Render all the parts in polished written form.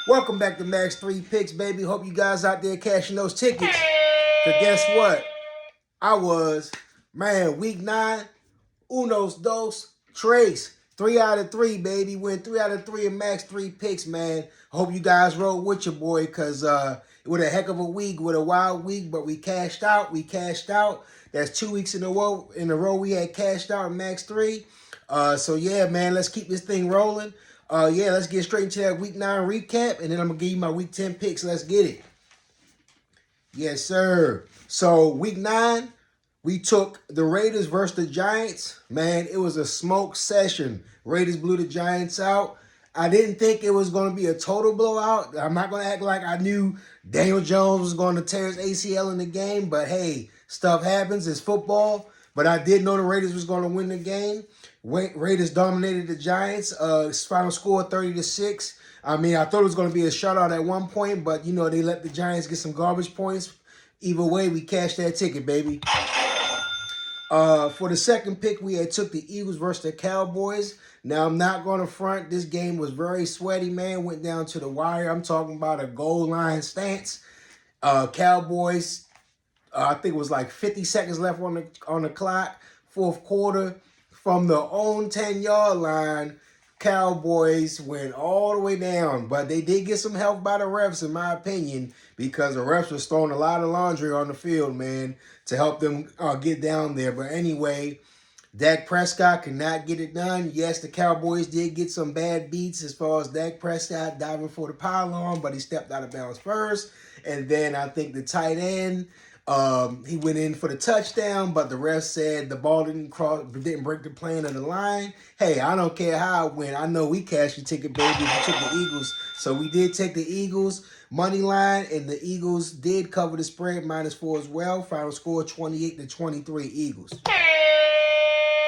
Welcome back to Max 3 Picks, baby. Hope you guys out there cashing those tickets. Because guess what? I was, man, week 9, unos, dos, tres. 3 out of 3, baby. Win 3 out of 3 in Max 3 Picks, man. Hope you guys rolled with your boy because it was a heck of a week, with a wild week, but we cashed out. That's 2 weeks in a row we had cashed out in Max 3. So yeah, man, let's keep this thing rolling. Let's get straight into that week 9 recap, and then I'm gonna give you my week 10 picks. Let's get it. Yes, sir. So week 9, we took the Raiders versus the Giants. Man, it was a smoke session. Raiders blew the Giants out. I didn't think it was going to be a total blowout. I'm not going to act like I knew Daniel Jones was going to tear his ACL in the game, but hey, stuff happens. It's football. But I did know the Raiders was going to win the game. Raiders dominated the Giants. Final score 30-6. I mean, I thought it was going to be a shutout at one point, but, they let the Giants get some garbage points. Either way, we cashed that ticket, baby. For the second pick, we had took the Eagles versus the Cowboys. Now, I'm not going to front. This game was very sweaty, man. Went down to the wire. I'm talking about a goal line stance. Cowboys, I think it was like 50 seconds left on the clock. Fourth quarter, from the own 10-yard line, Cowboys went all the way down. But they did get some help by the refs, in my opinion, because the refs was throwing a lot of laundry on the field, man, to help them get down there. But anyway, Dak Prescott could not get it done. Yes, the Cowboys did get some bad beats as far as Dak Prescott diving for the pylon, but he stepped out of bounds first. And then I think the tight end, he went in for the touchdown, but the ref said the ball didn't break the plane of the line. Hey, I don't care how it went. I know we cashed the ticket, baby, if you took the Eagles. So we did take the Eagles money line, and the Eagles did cover the spread -4 as well. Final score 28-23 Eagles.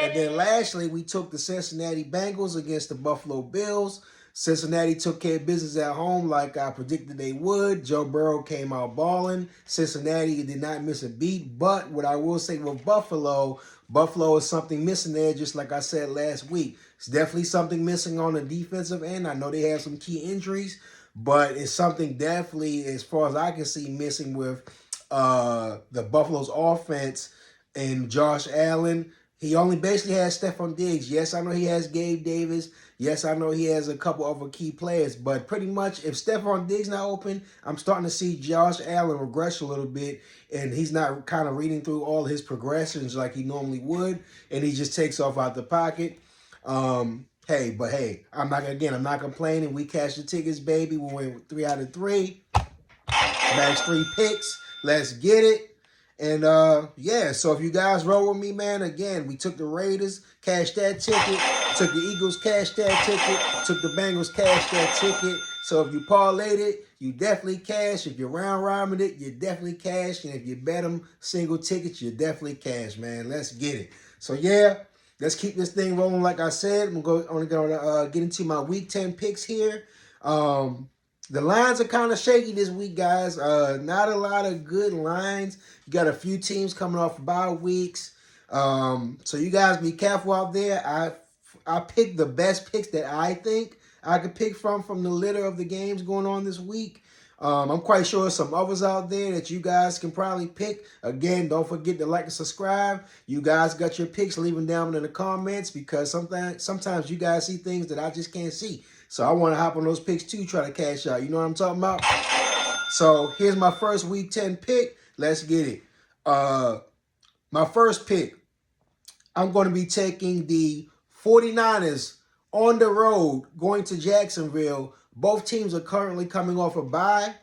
And then lastly, we took the Cincinnati Bengals against the Buffalo Bills. Cincinnati took care of business at home like I predicted they would. Joe Burrow came out balling. Cincinnati did not miss a beat. But what I will say with Buffalo is something missing there, just like I said last week. It's definitely something missing on the defensive end. I know they have some key injuries, but it's something definitely, as far as I can see, missing with the Buffalo's offense and Josh Allen. He only basically has Stephon Diggs. Yes, I know he has Gabe Davis. Yes, I know he has a couple other key players. But pretty much, if Stephon Diggs not open, I'm starting to see Josh Allen regress a little bit. And he's not kind of reading through all his progressions like he normally would. And he just takes off out the pocket. Hey, I'm not complaining. We cashed the tickets, baby. We went 3 out of 3. Max 3 picks. Let's get it. And, so if you guys roll with me, man, again, we took the Raiders, cashed that ticket, took the Eagles, cashed that ticket, took the Bengals, cashed that ticket. So if you parlayed it, you definitely cash. If you round robin it, you definitely cash. And if you bet them single tickets, you definitely cash, man. Let's get it. So, yeah, let's keep this thing rolling. Like I said, I'm going to get into my Week 10 picks here. The lines are kind of shaky this week, guys. Not a lot of good lines. You got a few teams coming off bye weeks. So you guys be careful out there. I picked the best picks that I think I could pick from the litter of the games going on this week. I'm quite sure there's some others out there that you guys can probably pick. Again, don't forget to like and subscribe. You guys got your picks, leave them down in the comments, because sometimes you guys see things that I just can't see. So I want to hop on those picks too, try to cash out. You know what I'm talking about? So here's my first Week 10 pick. Let's get it. My first pick, I'm going to be taking the 49ers on the road, going to Jacksonville. Both teams are currently coming off a bye.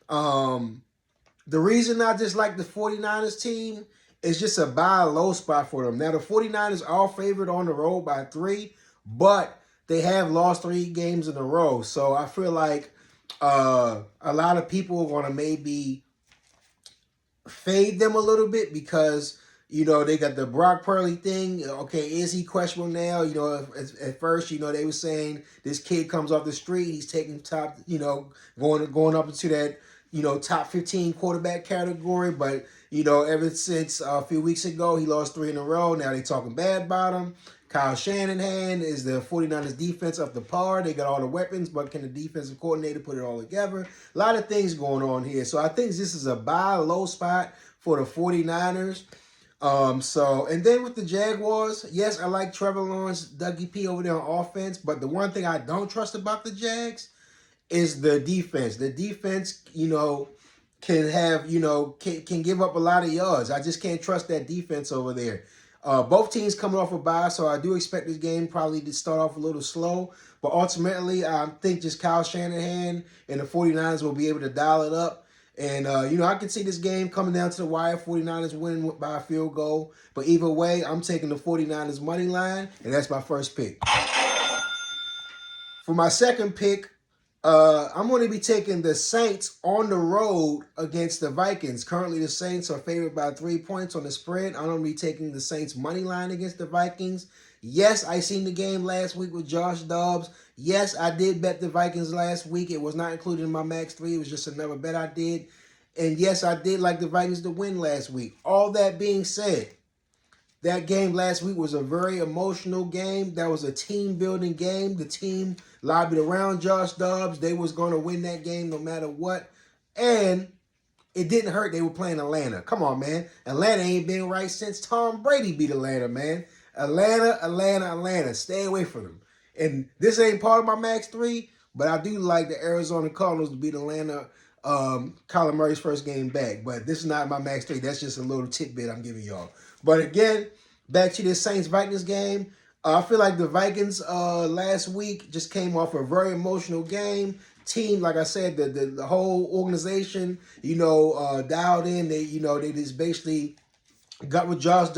The reason I just like the 49ers team is just a buy low spot for them. Now, the 49ers are favored on the road by 3, but they have lost 3 games in a row. So I feel like a lot of people are going to maybe fade them a little bit because, they got the Brock Purdy thing. Okay, is he questionable now? At first, they were saying this kid comes off the street. He's taking top, going up into that, top 15 quarterback category. But, ever since a few weeks ago, he lost 3 in a row. Now they talking bad about him. Kyle Shanahan, is the 49ers defense up to par? They got all the weapons, but can the defensive coordinator put it all together? A lot of things going on here. So I think this is a buy low spot for the 49ers. And then with the Jaguars, yes, I like Trevor Lawrence, Dougie P over there on offense, but the one thing I don't trust about the Jags is the defense. The defense, can have, can give up a lot of yards. I just can't trust that defense over there. Both teams coming off a bye, so I do expect this game probably to start off a little slow. But ultimately, I think just Kyle Shanahan and the 49ers will be able to dial it up. And, I can see this game coming down to the wire, 49ers winning by a field goal. But either way, I'm taking the 49ers money line, and that's my first pick. For my second pick, I'm going to be taking the Saints on the road against the Vikings. Currently, the Saints are favored by 3 points on the spread. I'm going to be taking the Saints money line against the Vikings. Yes, I seen the game last week with Josh Dobbs. Yes, I did bet the Vikings last week. It was not included in my Max 3. It was just another bet I did. And yes, I did like the Vikings to win last week. All that being said, that game last week was a very emotional game. That was a team-building game. The team lobbied around Josh Dobbs. They was going to win that game no matter what. And it didn't hurt they were playing Atlanta. Come on, man. Atlanta ain't been right since Tom Brady beat Atlanta, man. Atlanta. Stay away from them. And this ain't part of my Max 3, but I do like the Arizona Cardinals to beat Atlanta, Kyler Murray's first game back. But this is not my Max 3. That's just a little tidbit I'm giving y'all. But again, back to this Saints-Vikings game. I feel like the Vikings last week just came off a very emotional game. Team, like I said, the whole organization, dialed in. They just basically got with Josh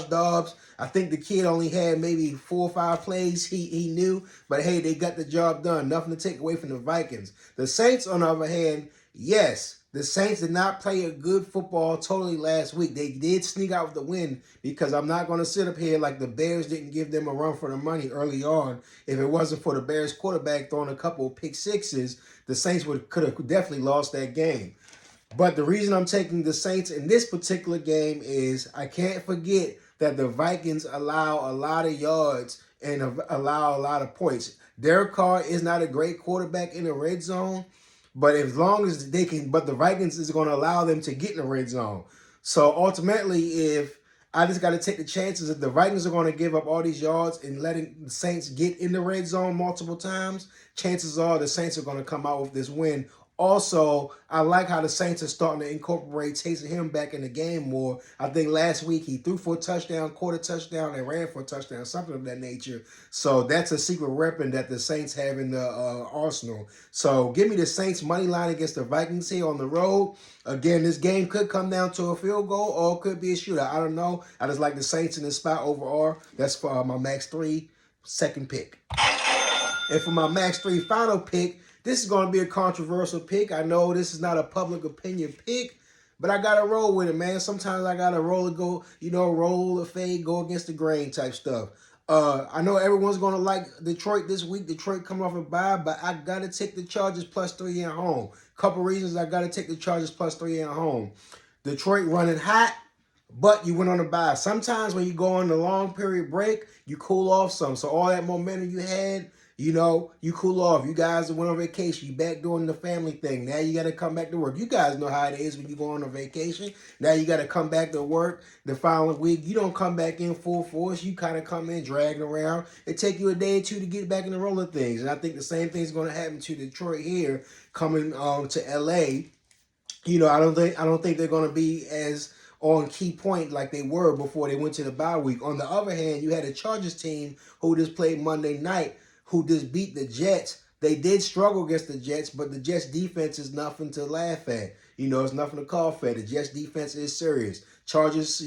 Dobbs. I think the kid only had maybe 4 or 5 plays he knew, but hey, they got the job done. Nothing to take away from the Vikings. The Saints, on the other hand, yes, the Saints did not play a good football totally last week. They did sneak out with the win, because I'm not going to sit up here like the Bears didn't give them a run for the money early on. If it wasn't for the Bears quarterback throwing a couple of pick sixes, the Saints could have definitely lost that game. But the reason I'm taking the Saints in this particular game is I can't forget that the Vikings allow a lot of yards and allow a lot of points. Derek Carr is not a great quarterback in the red zone, but as long as they can, but the Vikings is going to allow them to get in the red zone. So ultimately, if I just got to take the chances that the Vikings are going to give up all these yards and letting the Saints get in the red zone multiple times, chances are the Saints are going to come out with this win. Also, I like how the Saints are starting to incorporate Taysom Hill back in the game more. I think last week he threw for a touchdown, caught a touchdown, and ran for a touchdown, something of that nature. So that's a secret weapon that the Saints have in the arsenal. So give me the Saints money line against the Vikings here on the road. Again, this game could come down to a field goal or it could be a shootout. I don't know. I just like the Saints in this spot overall. That's for my Max 3 second pick. And for my Max 3 final pick, this is going to be a controversial pick. I know this is not a public opinion pick, but I got to roll with it, man. Sometimes I got to roll or fade, go against the grain type stuff. I know everyone's going to like Detroit this week. Detroit coming off a bye, but I got to take the Chargers +3 at home. Couple reasons I got to take the Chargers +3 at home. Detroit running hot, but you went on a bye. Sometimes when you go on the long period break, you cool off some. So all that momentum you had, you cool off. You guys went on vacation. You back doing the family thing. Now you got to come back to work. You guys know how it is when you go on a vacation. Now you got to come back to work the following week. You don't come back in full force. You kind of come in dragging around. It take you a day or two to get back in the roll of things. And I think the same thing is going to happen to Detroit here coming to L.A. I don't think they're going to be as on key point like they were before they went to the bye week. On the other hand, you had a Chargers team who just played Monday night, who just beat the Jets. They did struggle against the Jets, but the Jets defense is nothing to laugh at. It's nothing to call for. The Jets defense is serious. Chargers,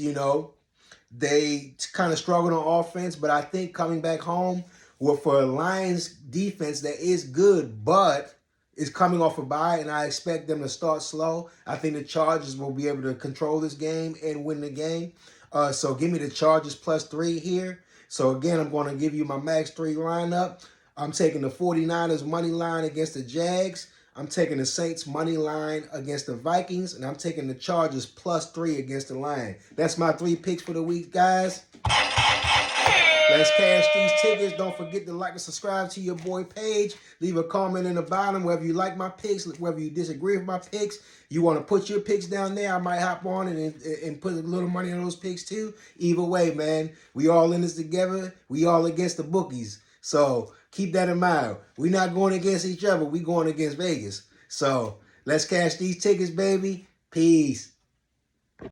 they kind of struggled on offense, but I think coming back home for a Lions defense that is good, but is coming off a bye, and I expect them to start slow. I think the Chargers will be able to control this game and win the game. So give me the Chargers +3 here. So again, I'm going to give you my Max 3 lineup. I'm taking the 49ers money line against the Jags. I'm taking the Saints money line against the Vikings. And I'm taking the Chargers +3 against the Lions. That's my 3 picks for the week, guys. Let's cash these tickets. Don't forget to like and subscribe to your boy page. Leave a comment in the bottom whether you like my picks, whether you disagree with my picks. You want to put your picks down there, I might hop on and put a little money on those picks too. Either way, man, we all in this together. We all against the bookies. So keep that in mind. We're not going against each other. We going against Vegas. So let's cash these tickets, baby. Peace.